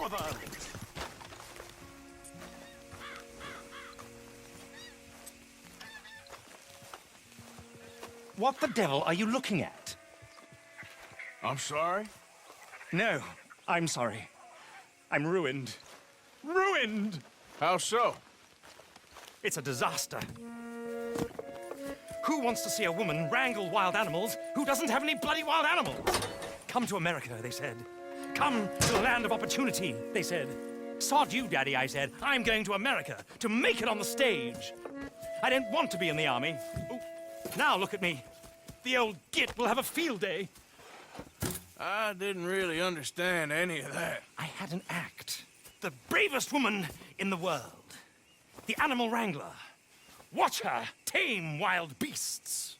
more of them! What the devil are you looking at? I'm sorry? No, I'm sorry. I'm ruined. Ruined! How so? It's a disaster. Who wants to see a woman wrangle wild animals who doesn't have any bloody wild animals? Come to America, they said. Come to the land of opportunity, they said. Sod you, Daddy, I said. I'm going to America to make it on the stage. I don't want to be in the army. Oh, now look at me. The old git will have a field day. I didn't really understand any of that. I had an act. The bravest woman in the world. The animal wrangler. Watch her tame wild beasts.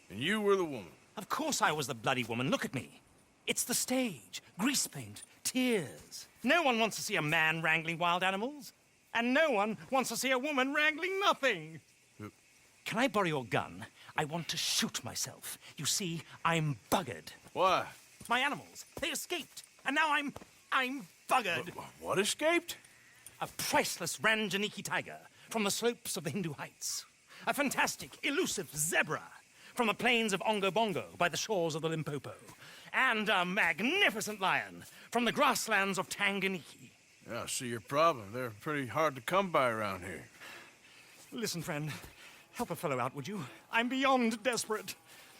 And you were the woman. Of course I was the bloody woman. Look at me. It's the stage. Grease paint. Tears. No one wants to see a man wrangling wild animals. And no one wants to see a woman wrangling nothing. Can I borrow your gun? I want to shoot myself. You see, I'm buggered. Why? My animals, they escaped. And now I'm buggered. What escaped? A priceless Ranjaniki tiger from the slopes of the Hindu Heights. A fantastic, elusive zebra from the plains of Ongo Bongo by the shores of the Limpopo. And a magnificent lion from the grasslands of Tanganyika. Yeah, I see your problem. They're pretty hard to come by around here. Listen, friend, help a fellow out, would you? I'm beyond desperate.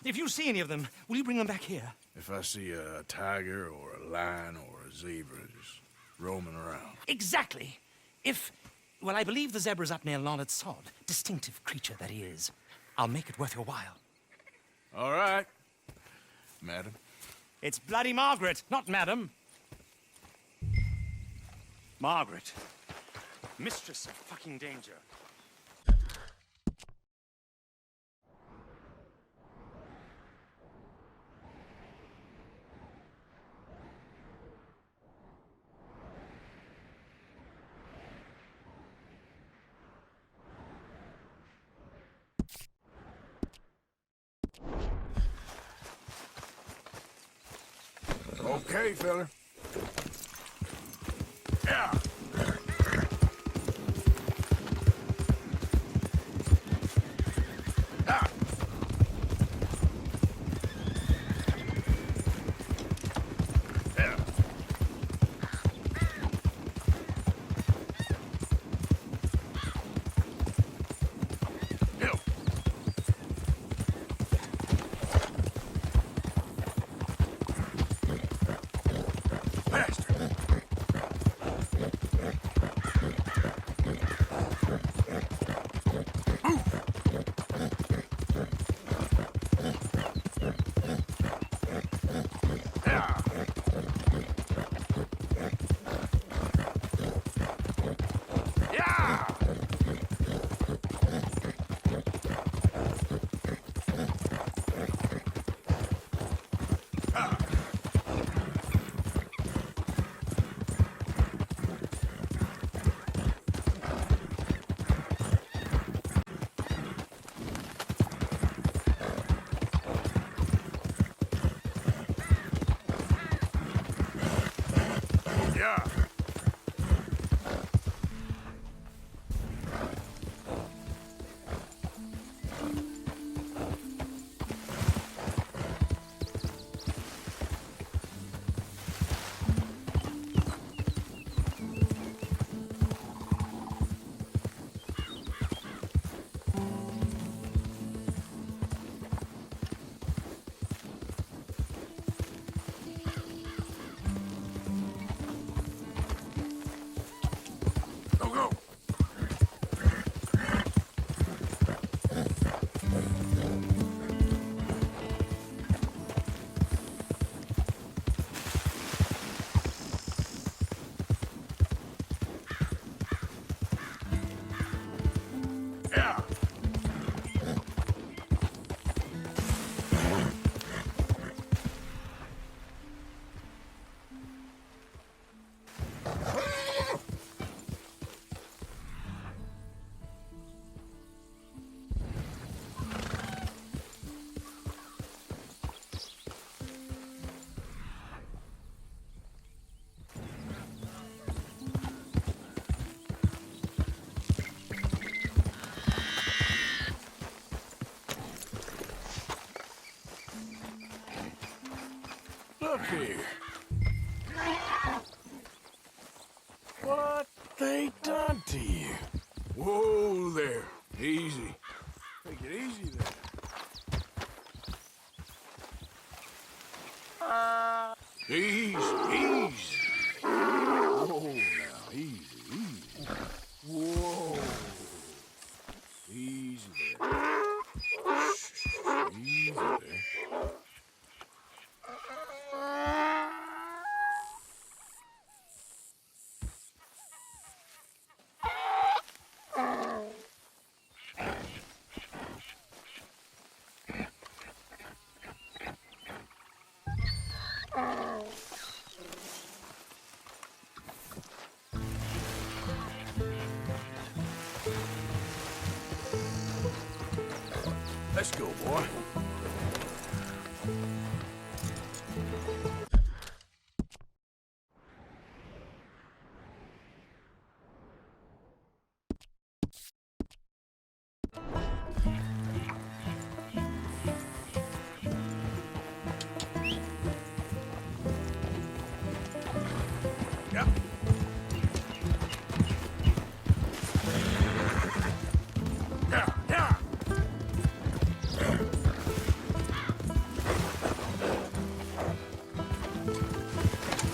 If you see any of them, will you bring them back here? If I see a tiger or a lion or a zebra just roaming around. Exactly. Well, I believe the zebra's up near Larned Sod. Distinctive creature that he is. I'll make it worth your while. All right, madam. It's bloody Margaret, not madam. Margaret. Mistress of fucking danger. Okay, fella. Yeah. Ah. Yeah. Hill. Faster. Easy, easy. Whoa, now, easy, easy. Whoa. Easy there. Easy there. Let's go, boy. Yep. Yeah, yeah.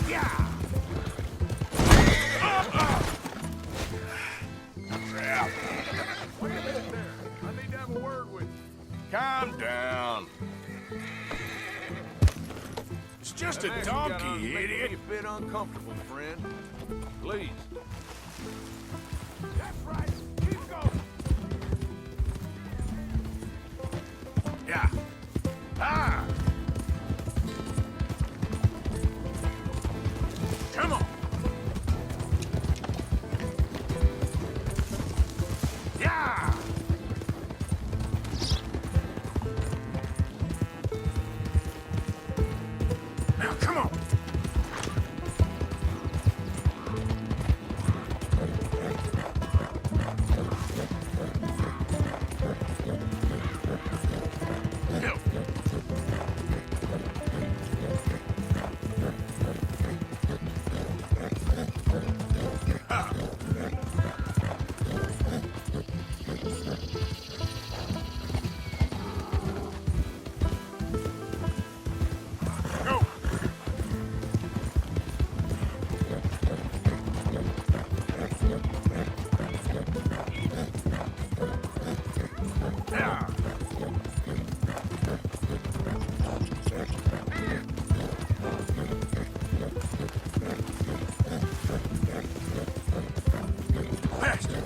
Yeah. Yeah. Wait a minute there. I need to have a word with you. Calm down. It's just a donkey, idiot. You a bit uncomfortable, friend. Please. That's right. Keep going. Yeah. Ah. Come on. Yeah. Now, come on. Go. Go. Yeah. Faster.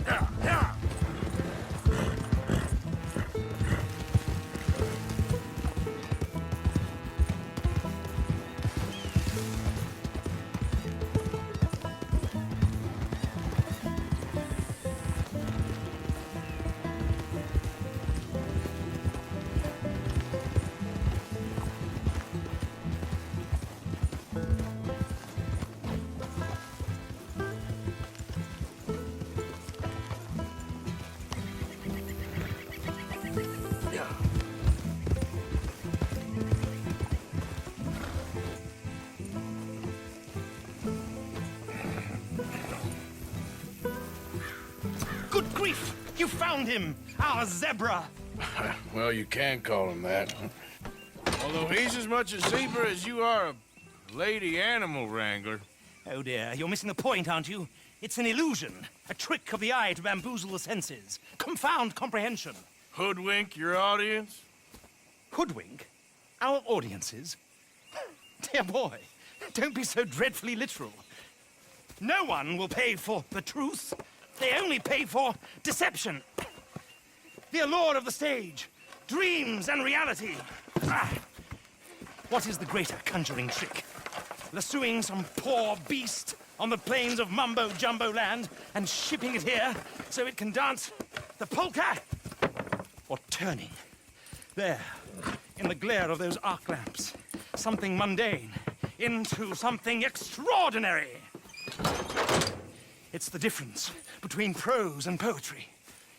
Yeah, yeah. Yeah. Good grief! You found him! Our zebra! Well, you can call him that. Although he's as much a zebra as you are a lady animal wrangler. Oh dear, you're missing the point, aren't you? It's an illusion, a trick of the eye to bamboozle the senses, confound comprehension. Hoodwink your audience? Hoodwink? Our audiences? Dear boy, don't be so dreadfully literal. No one will pay for the truth. They only pay for deception. The allure of the stage, dreams and reality. Ah. What is the greater conjuring trick? Lassoing some poor beast on the plains of mumbo-jumbo land and shipping it here so it can dance the polka? Or turning, there, in the glare of those arc lamps, something mundane into something extraordinary? It's the difference between prose and poetry.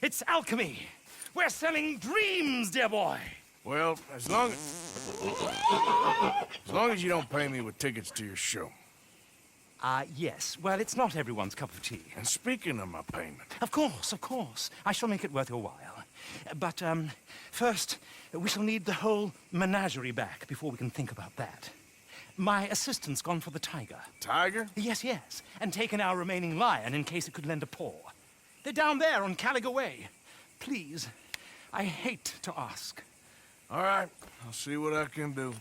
It's alchemy. We're selling dreams, dear boy. Well, as long as you don't pay me with tickets to your show. Yes. Well, it's not everyone's cup of tea. And speaking of my payment, Of course, of course. I shall make it worth your while. But, first, we shall need the whole menagerie back before we can think about that. My assistant's gone for the tiger. Tiger? Yes, yes. And taken our remaining lion in case it could lend a paw. They're down there on Caliga Way. Please, I hate to ask. All right, I'll see what I can do.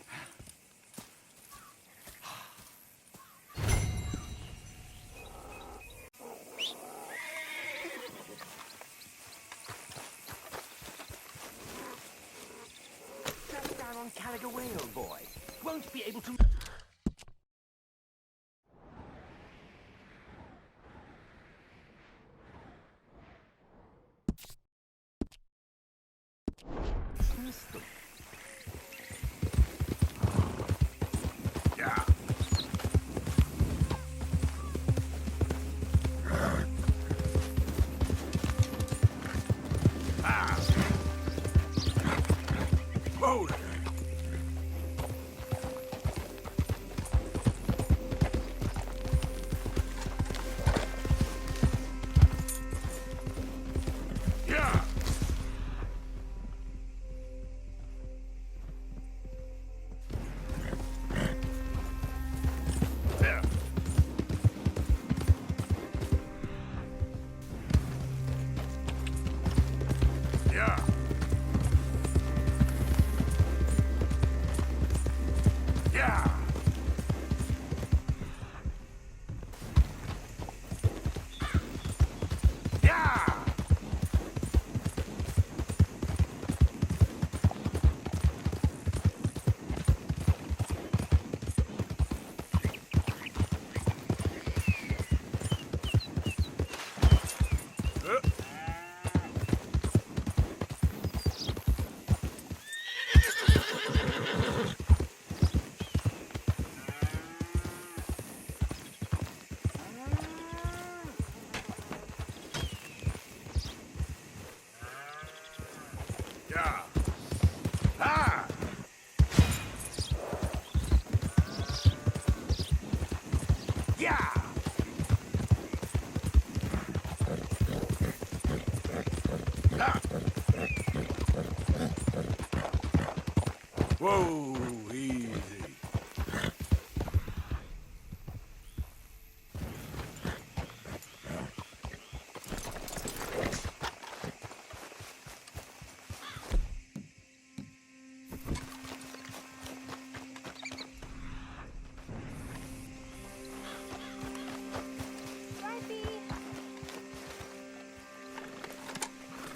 Just down on Caliga Way, old boy. Won't be able to... Yeah. Whoa there. Yeah. Yeah. Yeah. Yeah. Yeah. Yeah. Ah. Yeah. Ah. Whoa, easy.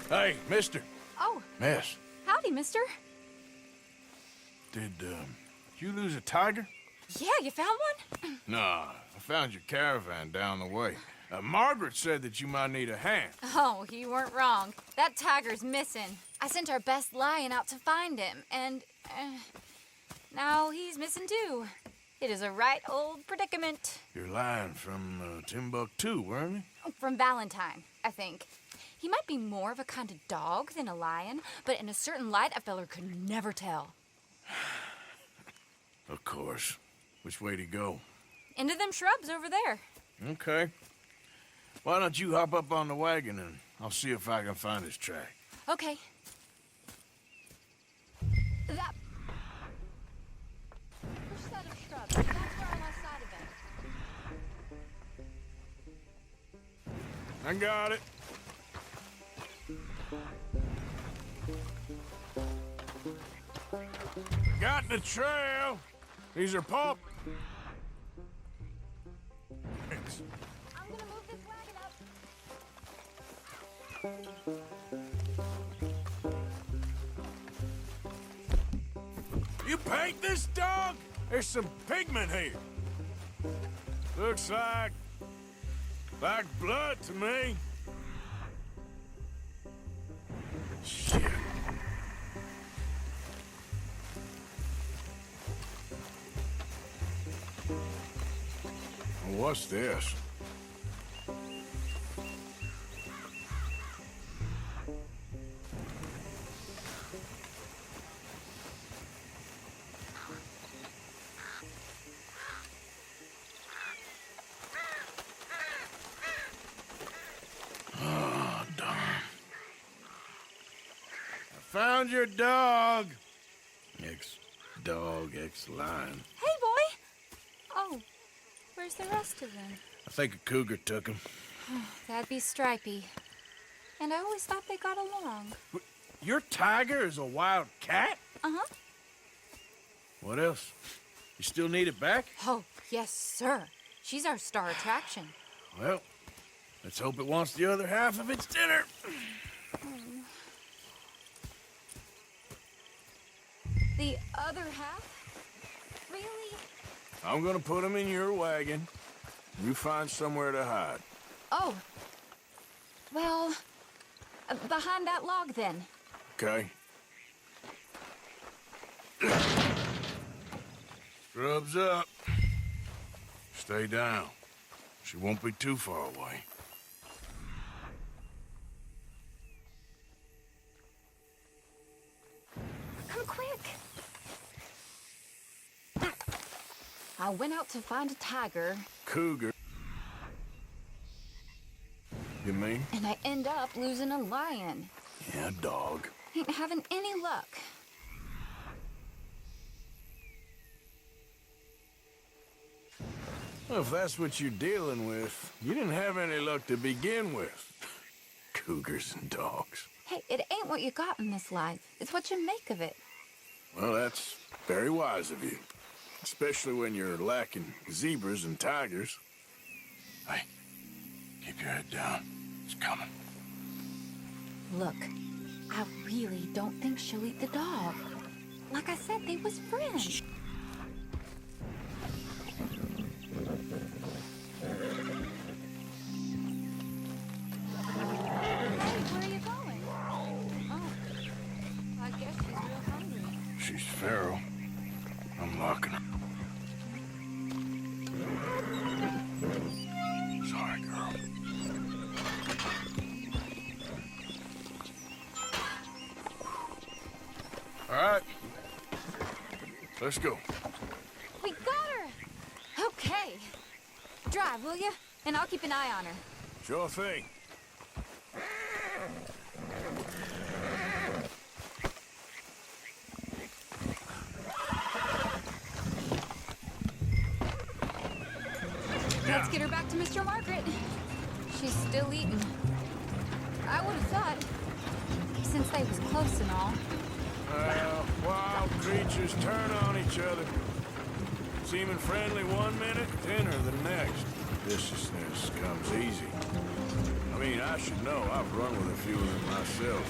Hey, mister. Oh, Miss, howdy, mister. did you lose a tiger? Yeah, you found one? Nah, I found your caravan down the way. Margaret said that you might need a hand. Oh, you weren't wrong. That tiger's missing. I sent our best lion out to find him, and now he's missing too. It is a right old predicament. You're lying from Timbuktu, weren't you? From Valentine, I think. He might be more of a kind of dog than a lion, but in a certain light, a feller could never tell. Of course. Which way to go? Into them shrubs over there. Okay. Why don't you hop up on the wagon and I'll see if I can find his track. Okay. That... Which set of shrubs? That's where I lost sight of him. I got it. Got the trail. These are pulp. Thanks. I'm gonna move this wagon up. You paint this dog? There's some pigment here. Looks like blood to me. Shit. What's this? found your dog. Ex-dog, ex-lion. Hey, boy! Oh, where's the rest of them? I think a cougar took him. That'd be Stripey. And I always thought they got along. Your tiger is a wild cat? Uh-huh. What else? You still need it back? Oh, yes, sir. She's our star attraction. Well, let's hope it wants the other half of its dinner. The other half? Really? I'm gonna put him in your wagon. You find somewhere to hide. Oh. Well, behind that log, then. Okay. Scrubs up. Stay down. She won't be too far away. Come quick. I went out to find a tiger, Cougar. You mean? and I end up losing a lion. Yeah, dog. Ain't having any luck. Well, if that's what you're dealing with, you didn't have any luck to begin with. Cougars and dogs. Hey, it ain't what you got in this life. It's what you make of it. Well, that's very wise of you. Especially when you're lacking zebras and tigers. Hey, keep your head down. It's coming. Look, I really don't think she'll eat the dog. Like I said, they was friends. Hey, where are you going? Oh, I guess she's real hungry. She's feral. I'm locking her. Sorry, girl. All right. Let's go. We got her! Okay. Drive, will you? And I'll keep an eye on her. Sure thing. Let's get her back to Mr. Margaret. She's still eating. I would have thought, since they was close and all. Wild creatures turn on each other. Seeming friendly one minute, thinner the next. Viciousness comes easy. I mean, I should know. I've run with a few of them myself.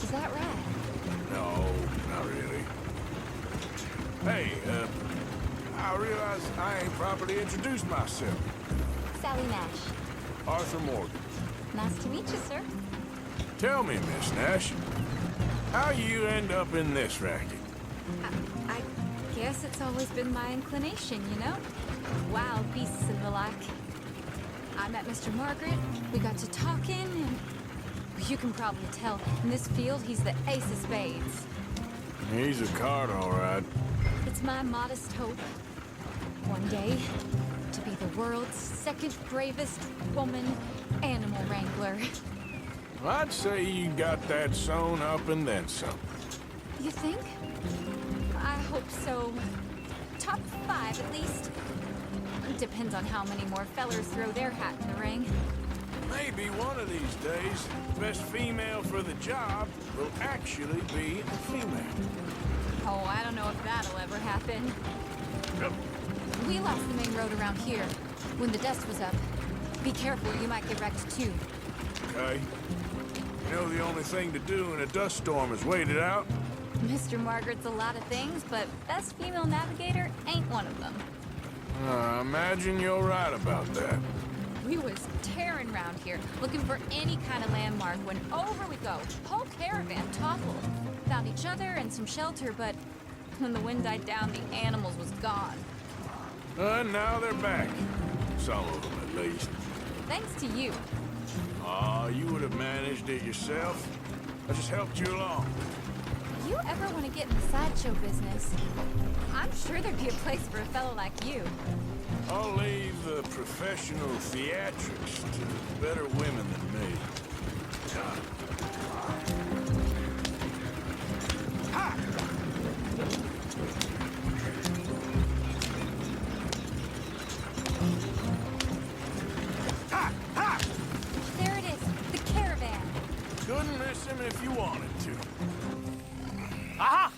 Is that right? No, not really. Hey, I realize I ain't properly introduced myself. Sally Nash. Arthur Morgan. Nice to meet you, sir. Tell me, Miss Nash, how you end up in this racket? I guess it's always been my inclination, you know? Wild beasts and the like. I met Mr. Margaret, we got to talking, and you can probably tell, in this field, he's the ace of spades. He's a card, all right. It's my modest hope, one day, to be the world's second bravest woman animal wrangler. I'd say you got that sewn up and then some. You think? I hope so. Top 5, at least. Depends on how many more fellers throw their hat in the ring. Maybe one of these days, the best female for the job will actually be a female. Oh, I don't know if that'll ever happen. Yep. We lost the main road around here when the dust was up. Be careful, you might get wrecked too. Okay. You know the only thing to do in a dust storm is wait it out? Mr. Margaret's a lot of things, but best female navigator ain't one of them. I imagine you're right about that. We was tearing around here, looking for any kind of landmark when over we go. Whole caravan toppled. Found each other and some shelter, but when the wind died down, the animals was gone. Now they're back. Some of them, at least. Thanks to you. Aw, you would have managed it yourself. I just helped you along. If you ever want to get in the sideshow business, I'm sure there'd be a place for a fellow like you. I'll leave the professional theatrics to better women than me. him if you wanted to. Aha!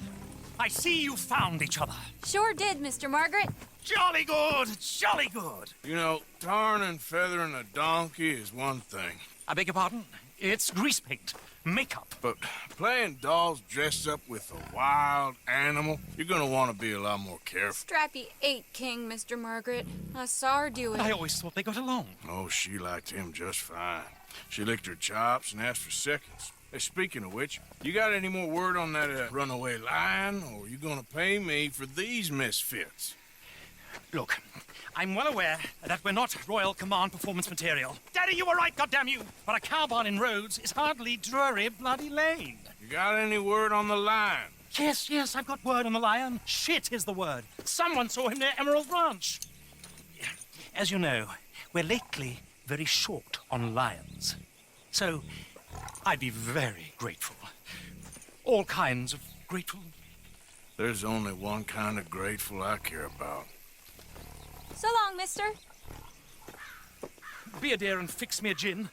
I see you found each other. Sure did, Mr. Margaret. Jolly good, jolly good. You know, tarring and feathering a donkey is one thing. I beg your pardon? It's grease paint, makeup. But playing dolls dressed up with a wild animal, you're gonna want to be a lot more careful. Strappy ain't king, Mr. Margaret. I saw her do it. I always thought they got along. Oh, she liked him just fine. She licked her chops and asked for seconds. Hey, speaking of which, you got any more word on that runaway lion, or you gonna pay me for these misfits? Look, I'm well aware that we're not Royal Command performance material. Daddy, you were right, goddamn you! But a cow barn in Rhodes is hardly Drury Bloody Lane. You got any word on the lion? Yes, I've got word on the lion. Shit is the word. Someone saw him near Emerald Ranch. As you know, we're lately very short on lions. So, I'd be very grateful. All kinds of grateful. There's only one kind of grateful I care about. So long, mister. Be a dear and fix me a gin.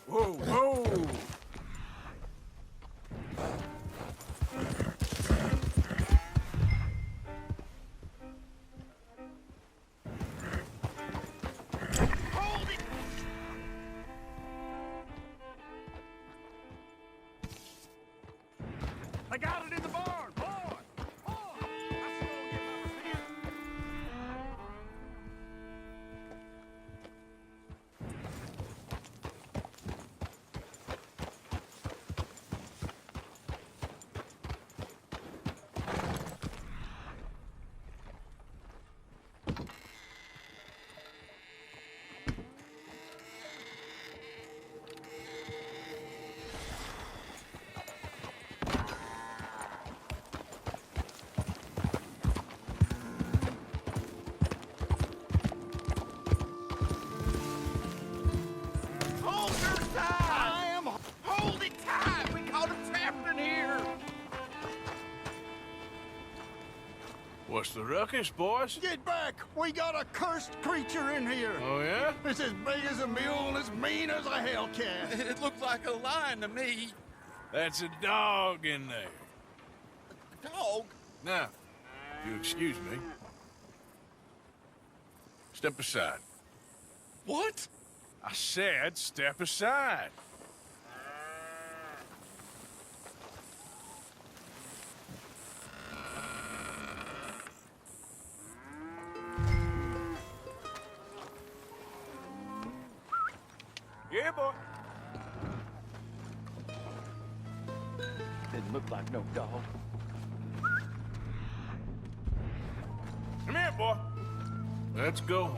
Whoa! I got it in the barn, boy! Boy! I still get my repair. Hold her tight! I am... Hold it tight! We caught him trapped in here! What's the ruckus, boys? Get back! We got a cursed creature in here! Oh, yeah? It's as big as a mule and as mean as a hellcat. It looks like a lion to me. That's a dog in there. Dog? Now, if you excuse me. Step aside. What? I said step aside. Yeah, boy. Didn't look like no dog. Come here, boy. Let's go.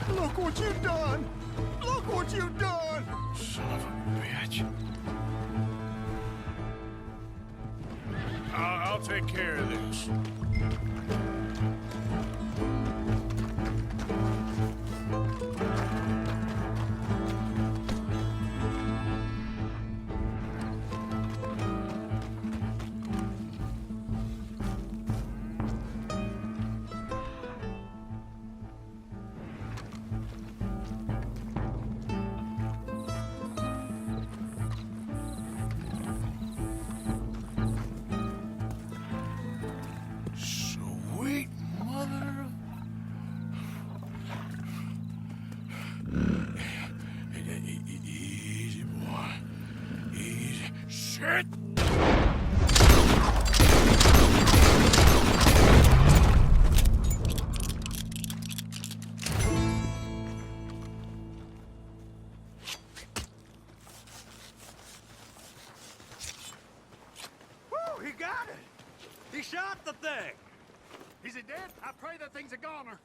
Look what you've done! Look what you've done! Son of a bitch. I'll take care of this. got it. He shot the thing. Is it dead? I pray that thing's a goner.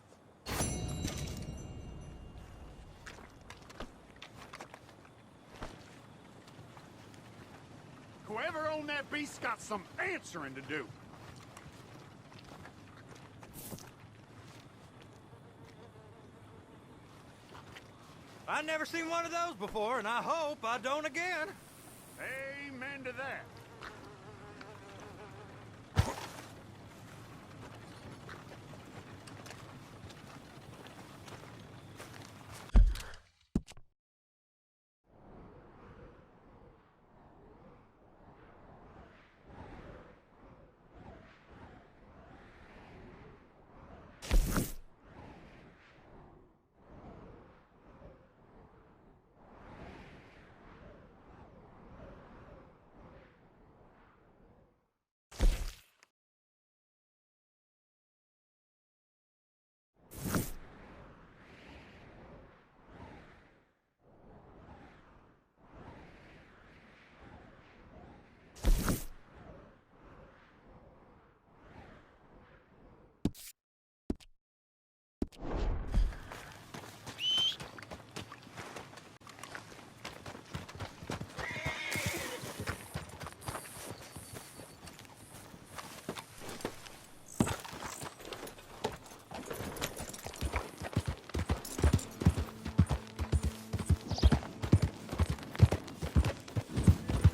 Whoever owned that beast's got some answering to do. I never seen one of those before, and I hope I don't again. Amen to that.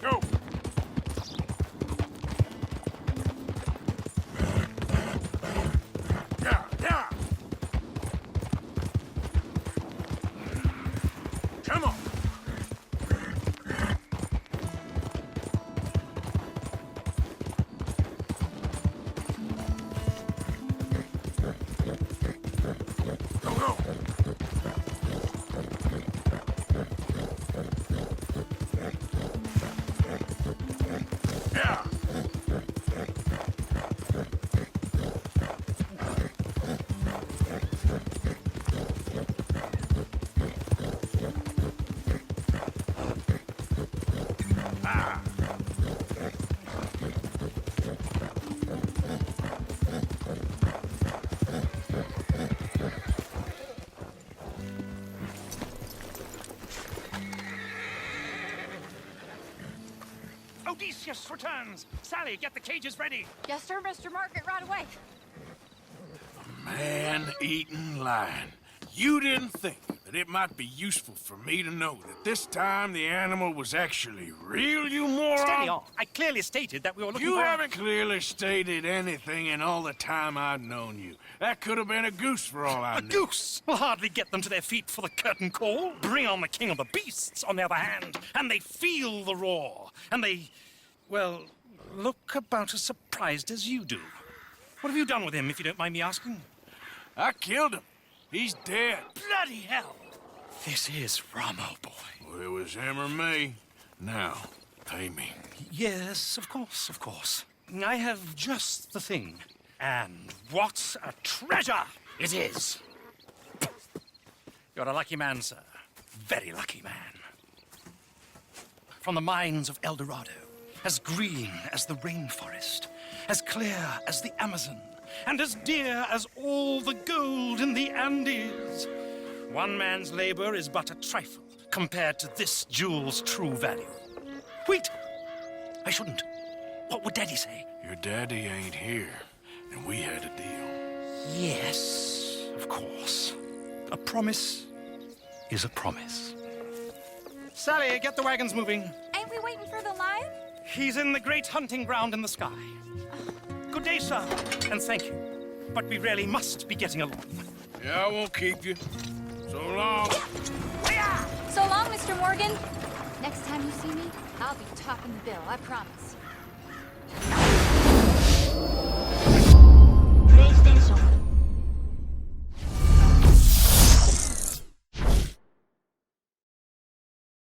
Go! Yeah, yeah! Come on! Go, go! Yeah! Ah! Odysseus returns. Sally, get the cages ready. Yes, sir, Mr. Margaret, right away. Man-eating lion. You didn't think that it might be useful for me to know that this time the animal was actually real, you moron? Steady on. I clearly stated that we were looking You for... haven't clearly stated anything in all the time I've known you. That could have been a goose for all I A knew. goose will hardly get them to their feet for the curtain call. Bring on the king of the beasts, on the other hand, and they feel the roar. And they, well, look about as surprised as you do. What have you done with him, if you don't mind me asking? I killed him. He's dead. Bloody hell! This is Ramo, boy. Well, it was him or me. Now, pay me. Yes, of course, of course. I have just the thing. And what a treasure it is! You're a lucky man, sir. Very lucky man. From the mines of El Dorado, as green as the rainforest, as clear as the Amazon, and as dear as all the gold in the Andes. One man's labor is but a trifle compared to this jewel's true value. Wait! I shouldn't. What would Daddy say? Your daddy ain't here, and we had a deal. Yes, of course. A promise is a promise. Sally, get the wagons moving. Ain't we waiting for the lion? He's in the great hunting ground in the sky. Good day, sir, and thank you. But we really must be getting along. Yeah, I won't keep you. So long. So long, Mr. Morgan. Next time you see me, I'll be topping the bill, I promise.